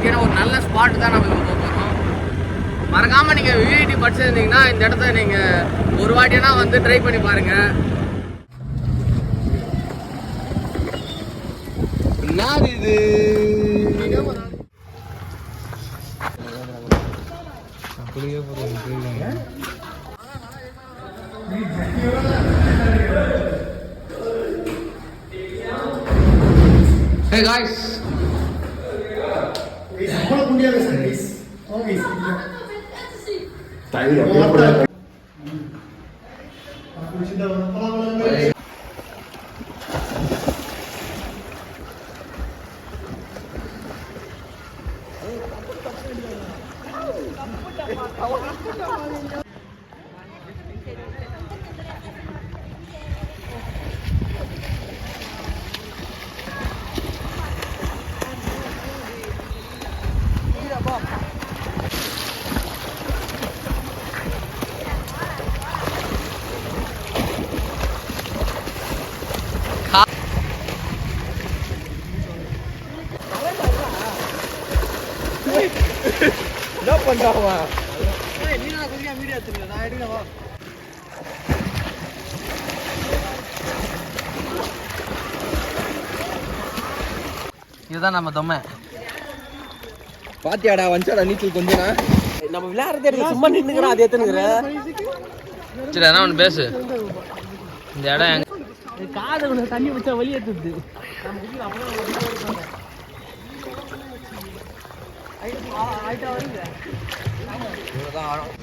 ஓகேனா ஒரு நல்ல ஸ்பாட் தான் நம்ம போக போகிறோம். மறக்காமல் நீங்கள் விஐடி படிச்சிருந்தீங்கன்னா இந்த இடத்த நீங்கள் ஒரு வாட்டினா வந்து ட்ரை பண்ணி பாருங்கள். என்ன இது Hey guys. என்ன பண்றாவா? நீ நான் குடிக்க மீடியா எடுத்துங்க, நான் எடுக்கவா? இதுதான் நம்ம தொம்மை. பாத்தியாடா வஞ்சாடா நீச்சல் கொஞ்சம் நம்ம விளையாடுறதே சும்மா நின்னுங்கறா அது ஏத்துங்கற. சரி நான் ஒன்னு பேசு. இந்த இடம் காது உன தண்ணி வச்சா வெளிய ஏத்துது. நம்ம குடில அப்படியே ஆயிட்டா வருங்க. இவ்வளவுதான் ஆழம்.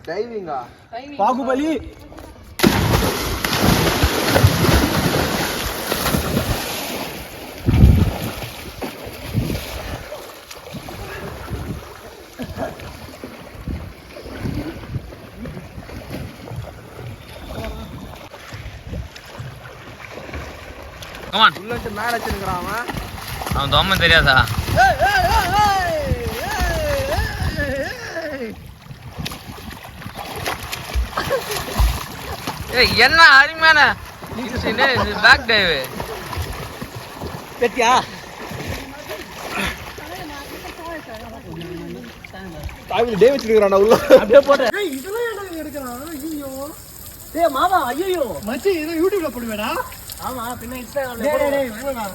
டைவிங்கா பாகுபலி. புல்லட் மேல வச்சிருக்கான் அவன். அவன் தொம்மை தெரியாதா? என்ன அருமையான பேக் டைவ் பெட்டியா? காவில டே வச்சிருக்கானே உள்ள அப்படியே போறேன். ஏய் இதெல்லாம் என்ன எடுக்கறான்? ஐயோ டேய் மாமா ஐயோ மச்சி இத யூடியூப்ல போடுவேடா. ஆமா பின்ன இன்ஸ்டாகிராம்ல போடு. டேய் வேணா